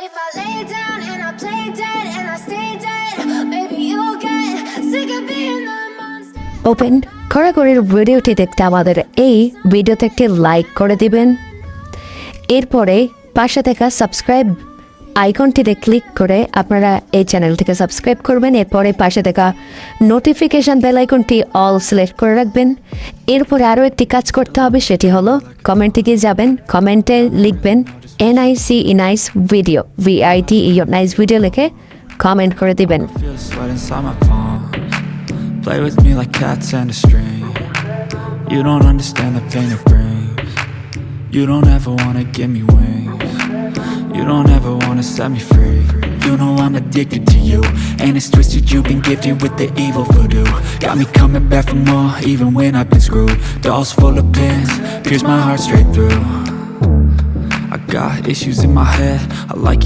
if I lay down and I play dead and I stay dead, maybe you'll get sick of being the monster. Open খড়াগড়ির ভিডিওটি দেখতে আমাদের এই ভিডিওতে একটি লাইক করে দিবেন। এরপরে পাশে থাকা সাবস্ক্রাইব আইকনটিতে ক্লিক করে আপনারা এই চ্যানেলটিকে সাবস্ক্রাইব করবেন। এরপরে পাশে থাকা নোটিফিকেশান বেল আইকনটি অল সিলেক্ট করে রাখবেন। এরপরে আরও একটি কাজ করতে হবে, সেটি হলো কমেন্টে গিয়ে যাবেন, কমেন্টে লিখবেন NIC nice video, VITE nice video লিখে কমেন্ট করে দিবেন। Feel the sweat inside my palm. Play with me like cats and a string. You don't understand the pain it brings. You don't ever wanna give me wings. You don't ever wanna set me free. You know I'm addicted to you, and it's twisted. You've been gifted with the evil voodoo. Got me coming back for more, even when I've been screwed. Dolls full of pins, pierce my heart straight through. I got issues in my head. I like